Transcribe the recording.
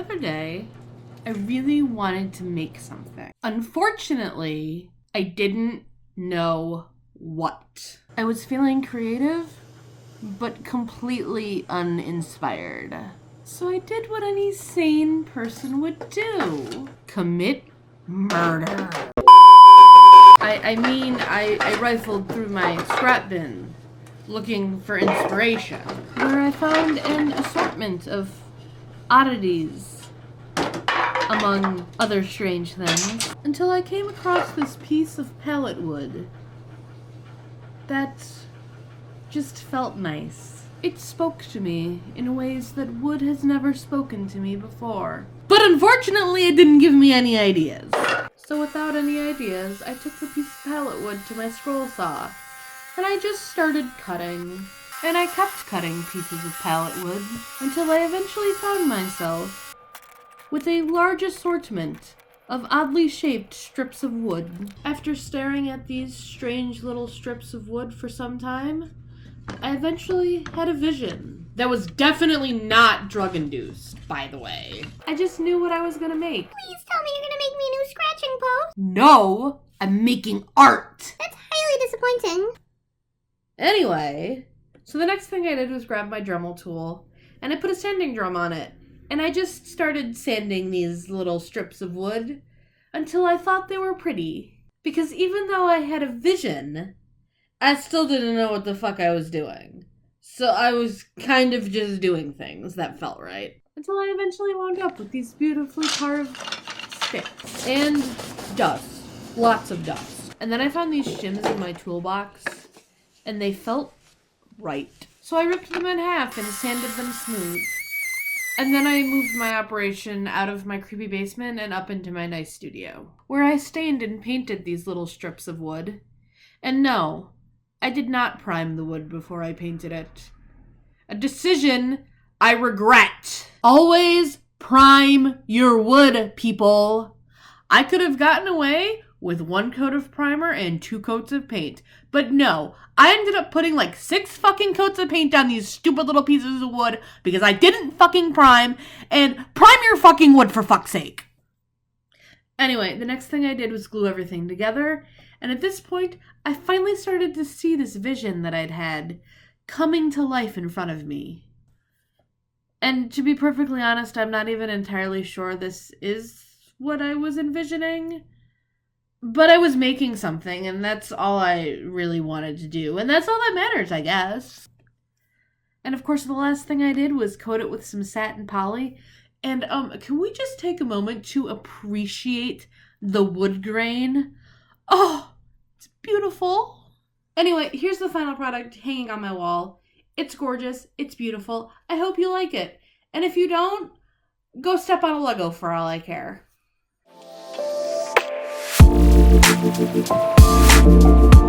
other day, I really wanted to make something. Unfortunately, I didn't know what. I was feeling creative, but completely uninspired. So I did what any sane person would do. Commit murder. I rifled through my scrap bin looking for inspiration, where I found an assortment of oddities, among other strange things, until I came across this piece of pallet wood that just felt nice. It spoke to me in ways that wood has never spoken to me before. But unfortunately, it didn't give me any ideas. So without any ideas, I took the piece of pallet wood to my scroll saw, and I just started cutting. And I kept cutting pieces of pallet wood until I eventually found myself with a large assortment of oddly shaped strips of wood. After staring at these strange little strips of wood for some time, I eventually had a vision that was definitely not drug-induced, by the way. I just knew what I was gonna make. Please tell me you're gonna make me a new scratching post. No, I'm making art. That's highly disappointing. Anyway, so the next thing I did was grab my Dremel tool, and I put a sanding drum on it. And I just started sanding these little strips of wood until I thought they were pretty. Because even though I had a vision, I still didn't know what the fuck I was doing. So I was kind of just doing things that felt right. Until I eventually wound up with these beautifully carved sticks. And dust. Lots of dust. And then I found these shims in my toolbox, and they felt right. So I ripped them in half and sanded them smooth. And then I moved my operation out of my creepy basement and up into my nice studio, where I stained and painted these little strips of wood. And no, I did not prime the wood before I painted it. A decision I regret. Always prime your wood, people. I could have gotten away with 1 coat of primer and 2 coats of paint. But no, I ended up putting like 6 fucking coats of paint on these stupid little pieces of wood because I didn't fucking prime. And prime your fucking wood, for fuck's sake. Anyway, the next thing I did was glue everything together. And at this point, I finally started to see this vision that I'd had coming to life in front of me. And to be perfectly honest, I'm not even entirely sure this is what I was envisioning. But I was making something, and that's all I really wanted to do. And that's all that matters, I guess. And of course, the last thing I did was coat it with some satin poly. And can we just take a moment to appreciate the wood grain? Oh, it's beautiful. Anyway, here's the final product hanging on my wall. It's gorgeous. It's beautiful. I hope you like it. And if you don't, go step on a Lego for all I care. Thank you.